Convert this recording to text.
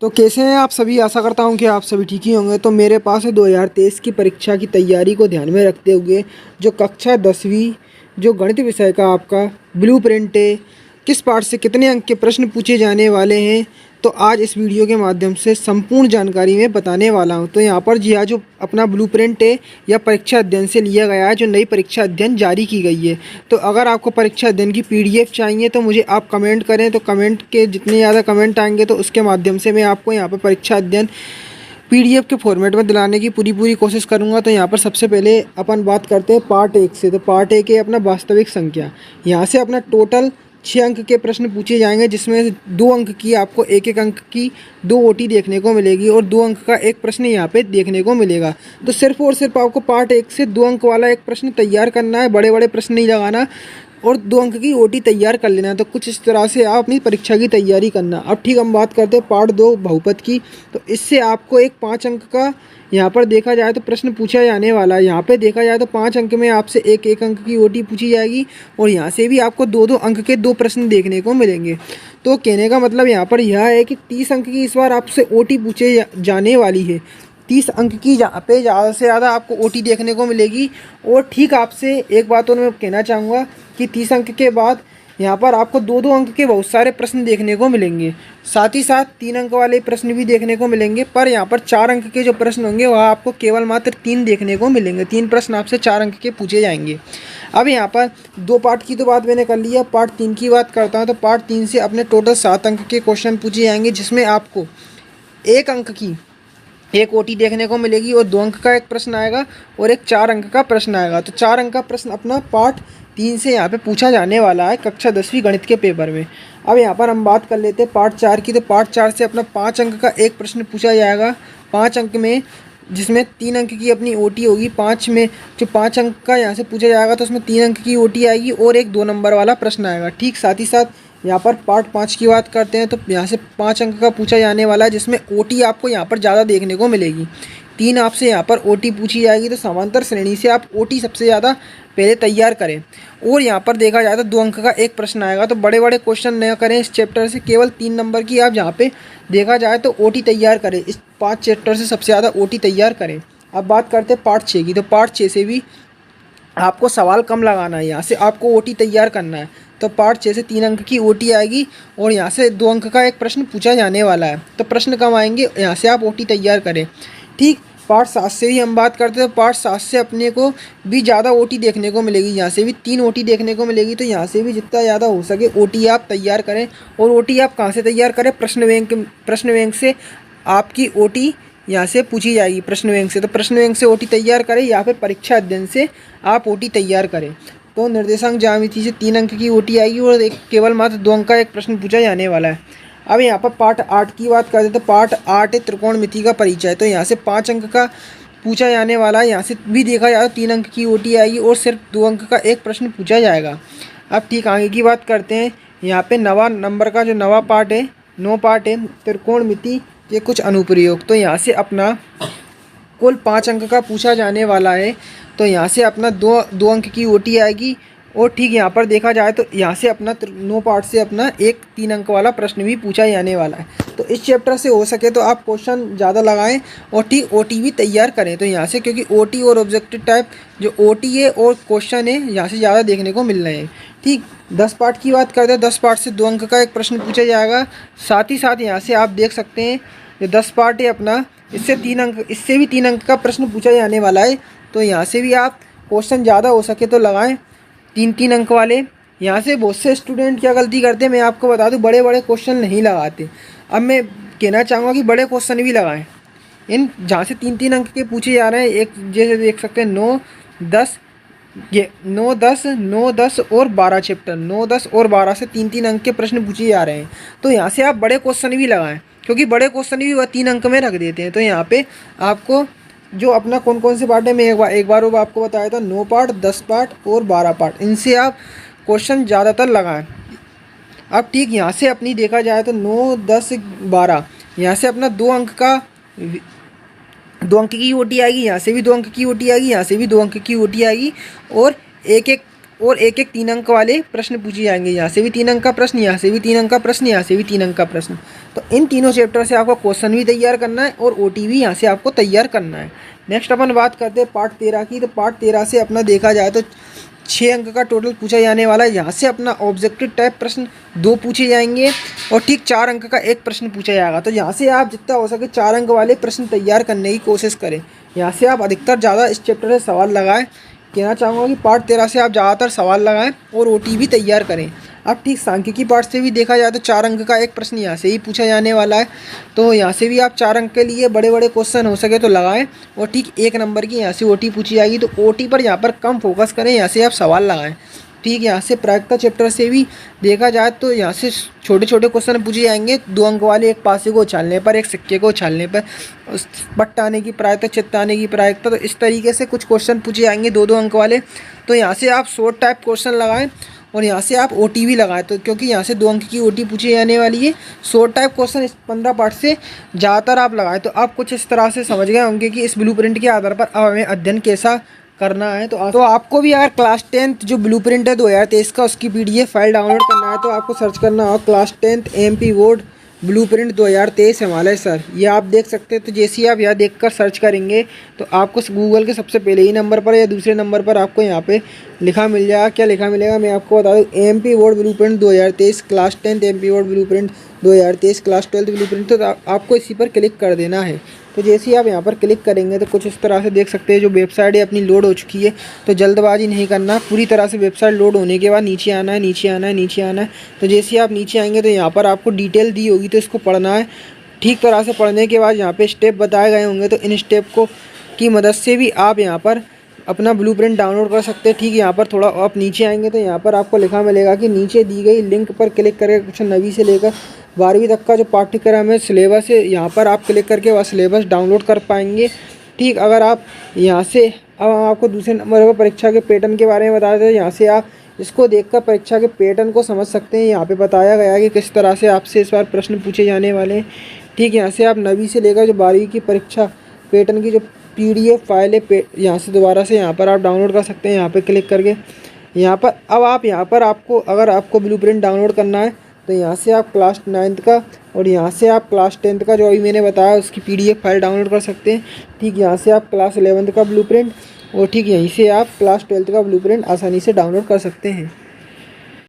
तो कैसे हैं आप सभी। आशा करता हूं कि आप सभी ठीक ही होंगे। तो मेरे पास है 2023 की परीक्षा की तैयारी को ध्यान में रखते हुए जो कक्षा 10वीं जो गणित विषय का आपका ब्लू प्रिंट है, किस पार्ट से कितने अंक के प्रश्न पूछे जाने वाले हैं, तो आज इस वीडियो के माध्यम से संपूर्ण जानकारी मैं बताने वाला हूं। तो यहाँ पर जी हाँ, जो अपना ब्लू प्रिंट है या परीक्षा अध्ययन से लिया गया है, जो नई परीक्षा अध्ययन जारी की गई है। तो अगर आपको परीक्षा अध्ययन की पीडीएफ चाहिए तो मुझे आप कमेंट करें। तो कमेंट के जितने ज़्यादा कमेंट आएंगे तो उसके माध्यम से मैं आपको यहाँ पर परीक्षा अध्ययन पीडीएफ के फॉर्मेट में दिलाने की पूरी कोशिश करूंगा। तो यहाँ पर सबसे पहले अपन बात करते हैं पार्ट 1 से। तो पार्ट 1 है अपना वास्तविक संख्या। यहाँ से अपना टोटल 6 अंक के प्रश्न पूछे जाएंगे, जिसमें 2 अंक की आपको एक अंक की 2 ओटी देखने को मिलेगी और 2 अंक का एक प्रश्न यहाँ पे देखने को मिलेगा। तो सिर्फ और सिर्फ आपको पार्ट 1 से 2 अंक वाला एक प्रश्न तैयार करना है, बड़े बड़े प्रश्न नहीं लगाना, और 2 अंक की ओटी तैयार कर लेना है। तो कुछ इस तरह से आप अपनी परीक्षा की तैयारी करना। अब ठीक हम बात करते हैं पार्ट 2 बहुपद की। तो इससे आपको एक 5 अंक का यहाँ पर देखा जाए तो प्रश्न पूछा जाने वाला है। यहाँ पे देखा जाए तो 5 अंक में आपसे एक अंक की ओटी पूछी जाएगी और यहाँ से भी आपको 2 अंक के 2 प्रश्न देखने को मिलेंगे। तो कहने का मतलब यहाँ पर यह है कि 30 अंक की इस बार आपसे ओटी पूछे जाने वाली है। 30 अंक की जहाँ पे ज़्यादा से ज़्यादा आपको ओटी देखने को मिलेगी। और ठीक आपसे एक बात और मैं कहना चाहूँगा कि 30 अंक के बाद यहाँ पर आपको 2 अंक के बहुत सारे प्रश्न देखने को मिलेंगे। साथ ही साथ 3 अंक वाले प्रश्न भी देखने को मिलेंगे, पर यहाँ पर 4 अंक के जो प्रश्न होंगे वह आपको केवल मात्र 3 देखने को मिलेंगे। 3 प्रश्न आपसे 4 अंक के पूछे जाएंगे। अब यहाँ पर 2 पार्ट की तो बात मैंने कर ली है। पार्ट 3 की बात करता हूँ। तो पार्ट 3 से अपने टोटल 7 अंक के क्वेश्चन पूछे जाएंगे, जिसमें आपको 1 अंक की एक ओटी देखने को मिलेगी और 2 अंक का एक प्रश्न आएगा और एक 4 अंक का प्रश्न आएगा। तो 4 अंक का प्रश्न अपना पार्ट 3 से यहाँ पे पूछा जाने वाला है कक्षा 10वीं गणित के पेपर में। अब यहाँ पर हम बात कर लेते हैं पार्ट 4 की। तो पार्ट 4 से अपना 5 अंक का एक प्रश्न पूछा जाएगा। 5 अंक में जिसमें 3 अंक की अपनी ओटी होगी। 5 में जो 5 अंक का यहाँ से पूछा जाएगा तो उसमें 3 अंक की ओटी आएगी और एक 2 नंबर वाला प्रश्न आएगा। ठीक साथ ही साथ यहाँ पर पार्ट 5 की बात करते हैं। तो यहाँ से 5 अंक का पूछा जाने वाला है, जिसमें ओटी आपको यहाँ पर ज़्यादा देखने को मिलेगी। 3 आपसे यहाँ पर ओटी पूछी जाएगी। तो समांतर श्रेणी से आप ओटी सबसे ज़्यादा पहले तैयार करें। और यहाँ पर देखा जाए तो 2 अंक का एक प्रश्न आएगा। तो बड़े बड़े क्वेश्चन न करें इस चैप्टर से, केवल 3 नंबर की आप यहाँ पे देखा जाए तो ओटी तैयार करें। इस 5 चैप्टर से सबसे ज़्यादा ओटी तैयार करें। अब बात करते हैं पार्ट 6 की। तो पार्ट 6 से भी आपको सवाल कम लगाना है, यहाँ से आपको ओटी तैयार करना है। तो पार्ट 6 से 3 अंक की ओटी आएगी और यहाँ से 2 अंक का एक प्रश्न पूछा जाने वाला है। तो प्रश्न कम आएंगे, यहाँ से आप ओटी तैयार करें। ठीक पार्ट 7 से भी हम बात करते हैं। पार्ट 7 से अपने को भी ज़्यादा ओटी देखने को मिलेगी। यहाँ से भी 3 ओटी देखने को मिलेगी। तो यहाँ से भी जितना ज़्यादा हो सके ओटी आप तैयार करें। और ओटी आप कहाँ से तैयार करें? प्रश्न बैंक से आपकी ओटी यहाँ से पूछी जाएगी, प्रश्न बैंक से। तो प्रश्न बैंक से ओटी तैयार करें या फिर परीक्षा अध्ययन से आप ओटी तैयार करें। तो निर्देशांक ज्यामिति से 3 अंक की ओटी आएगी और एक केवल मात्र 2 अंक का एक प्रश्न पूछा जाने वाला है। अब यहाँ पर पार्ट 8 की बात करते हैं। तो पार्ट 8 है त्रिकोणमिति का परिचय। तो यहाँ से 5 अंक का पूछा जाने वाला है। यहाँ से भी देखा जाए तो 3 अंक की ओटी आएगी और सिर्फ 2 अंक का एक प्रश्न पूछा जाएगा। अब ठीक आगे की बात करते हैं। यहाँ पे 9वां नंबर का जो 9वां पार्ट है, 9 पार्ट है त्रिकोणमिति के कुछ अनुप्रयोग। तो यहाँ से अपना कुल 5 अंक का पूछा जाने वाला है। तो यहाँ से अपना 2 अंक की ओटी आएगी। और ठीक यहाँ पर देखा जाए तो यहाँ से अपना 9 पार्ट से अपना एक 3 अंक वाला प्रश्न भी पूछा जाने वाला है। तो इस चैप्टर से हो सके तो आप क्वेश्चन ज़्यादा लगाएं और ठीक ओटी भी तैयार करें। तो यहाँ से क्योंकि ओटी और ऑब्जेक्टिव टाइप जो ओटी है और क्वेश्चन है यहाँ से ज़्यादा देखने को मिल रहे हैं। ठीक 10 पार्ट की बात करते हैं। 10 पार्ट से 2 अंक का एक प्रश्न पूछा जाएगा। साथ ही साथ यहाँ से आप देख सकते हैं जो 10 पार्ट है अपना, इससे भी 3 अंक का प्रश्न पूछा जाने वाला है। तो यहाँ से भी आप क्वेश्चन ज़्यादा हो सके तो लगाएं, 3 अंक वाले। यहाँ से बहुत से स्टूडेंट क्या गलती करते हैं मैं आपको बता दूं, बड़े बड़े क्वेश्चन नहीं लगाते। अब मैं कहना चाहूँगा कि बड़े क्वेश्चन भी लगाएं। इन जहाँ से 3 अंक के पूछे जा रहे हैं, एक जैसे देख सकते हैं 9, 10, ये 9, 10, 9, 10 और 12 चैप्टर 9, 10 और 12 से 3 अंक के प्रश्न पूछे जा रहे हैं। तो यहाँ से आप बड़े क्वेश्चन भी लगाएं, क्योंकि बड़े क्वेश्चन भी वह 3 अंक में रख देते हैं। तो यहाँ पे आपको जो अपना कौन कौन से पार्ट है मैं एक बार वो आपको बताया था, 9 पार्ट, 10 पार्ट और 12 पार्ट, इनसे आप क्वेश्चन ज़्यादातर लगाएं। अब ठीक यहाँ से अपनी देखा जाए तो 9, 10, 12 यहाँ से अपना 2 अंक की ओटी आएगी। यहाँ से भी 2 अंक की ओटी आएगी, यहाँ से भी 2 अंक की ओटी आएगी और एक 3 अंक वाले प्रश्न पूछे जाएंगे। यहाँ से भी 3 अंक का प्रश्न, यहाँ से भी 3 अंक का प्रश्न, यहाँ से भी 3 अंक का प्रश्न। तो इन तीनों चैप्टर से आपको क्वेश्चन भी तैयार करना है और OT भी यहाँ से आपको तैयार करना है। नेक्स्ट अपन बात करते हैं पार्ट 13 की। तो पार्ट 13 से अपना देखा जाए तो 6 अंक का टोटल पूछा जाने वाला है। यहाँ से अपना ऑब्जेक्टिव टाइप प्रश्न 2 पूछे जाएंगे और ठीक 4 अंक का एक प्रश्न पूछा जाएगा। तो यहाँ से आप जितना हो सके 4 अंक वाले प्रश्न तैयार करने की कोशिश करें। यहाँ से आप अधिकतर ज़्यादा इस चैप्टर से सवाल लगाएं। कहना चाहूँगा कि पार्ट 13 से आप ज़्यादातर सवाल लगाएं और OT भी तैयार करें। अब ठीक सांख्यिकी पार्ट से भी देखा जाए तो 4 अंक का एक प्रश्न यहाँ से ही पूछा जाने वाला है। तो यहाँ से भी आप 4 अंक के लिए बड़े बड़े क्वेश्चन हो सके तो लगाएं और ठीक 1 नंबर की यहाँ से OT पूछी जाएगी। तो OT पर यहाँ पर कम फोकस करें, यहाँ से आप सवाल लगाएं। ठीक, यहाँ से प्रायिकता चैप्टर से भी देखा जाए तो यहाँ से छोटे छोटे क्वेश्चन पूछे जाएंगे। 2 अंक वाले, एक पासे को उछालने पर, एक सिक्के को उछालने पर, पट्ट आने की प्रायिकता, चित्त आने की प्रायिकता। तो इस तरीके से कुछ क्वेश्चन पूछे जाएंगे 2-2 अंक वाले। तो यहाँ से आप शॉर्ट टाइप क्वेश्चन लगाएं और यहाँ से आप OT भी लगाएं। तो क्योंकि यहाँ से 2 अंक की OT पूछी जाने वाली है, शॉर्ट टाइप क्वेश्चन इस 15 पार्ट से ज़्यादातर आप लगाएं। तो आप कुछ इस तरह से समझ गए होंगे कि इस ब्लूप्रिंट के आधार पर अब हमें अध्ययन कैसा करना है। तो आपको भी अगर क्लास 10th जो ब्लूप्रिंट है 2023 का, उसकी PDF फाइल डाउनलोड करना है तो आपको सर्च करना होगा class 10th MP board blueprint 2023 Himalaya sir. ये आप देख सकते हैं। तो जैसे ही आप यहाँ देखकर सर्च करेंगे तो आपको गूगल के सबसे पहले ही नंबर पर या दूसरे नंबर पर आपको यहाँ पे लिखा मिल जाएगा। क्या लिखा मिलेगा मैं आपको बता दूँ, MP board blueprint 2023 class 10th MP board blueprint 2023 class 12th blueprint. तो आपको इसी पर क्लिक कर देना है। तो जैसे ही आप यहाँ पर क्लिक करेंगे तो कुछ इस तरह से देख सकते हैं जो वेबसाइट है अपनी लोड हो चुकी है। तो जल्दबाजी नहीं करना, पूरी तरह से वेबसाइट लोड होने के बाद नीचे आना है, नीचे आना है, नीचे आना है। तो जैसे ही आप नीचे आएंगे तो यहाँ पर आपको डिटेल दी होगी, तो इसको पढ़ना है। ठीक तरह से पढ़ने के बाद यहाँ पे स्टेप बताए गए होंगे, तो इन स्टेप को की मदद से भी आप यहाँ पर अपना ब्लूप्रिंट डाउनलोड कर सकते हैं। ठीक, यहाँ पर थोड़ा आप नीचे आएंगे तो यहाँ पर आपको लिखा मिलेगा कि नीचे दी गई लिंक पर क्लिक करके कक्षा 9वीं से लेकर 12वीं तक का जो पाठ्यक्रम है, सिलेबस है, यहाँ पर आप क्लिक करके वह सिलेबस डाउनलोड कर पाएंगे। ठीक, अगर आप यहाँ से अब हम आपको दूसरे नंबर पर परीक्षा के पैटर्न के बारे में बता दें। यहाँ से आप इसको देखकर परीक्षा के पैटर्न को समझ सकते हैं। यहाँ पे बताया गया है कि किस तरह से आपसे इस बार प्रश्न पूछे जाने वाले हैं। ठीक, यहाँ से आप 9वीं से लेकर जो 12वीं की परीक्षा पैटर्न की जो PDF फाइल है, यहाँ से दोबारा से यहाँ पर आप डाउनलोड कर सकते हैं। यहाँ पे क्लिक करके यहाँ पर अब आप यहाँ पर आपको अगर आपको ब्लूप्रिंट डाउनलोड करना है तो यहाँ से आप क्लास 9th का और यहाँ से आप क्लास 10th का जो अभी मैंने बताया उसकी PDF फाइल डाउनलोड कर सकते हैं। ठीक, यहाँ से आप क्लास 11th का ब्लूप्रिंट और ठीक यहीं से आप क्लास 12th का ब्लूप्रिंट आसानी से डाउनलोड कर सकते हैं।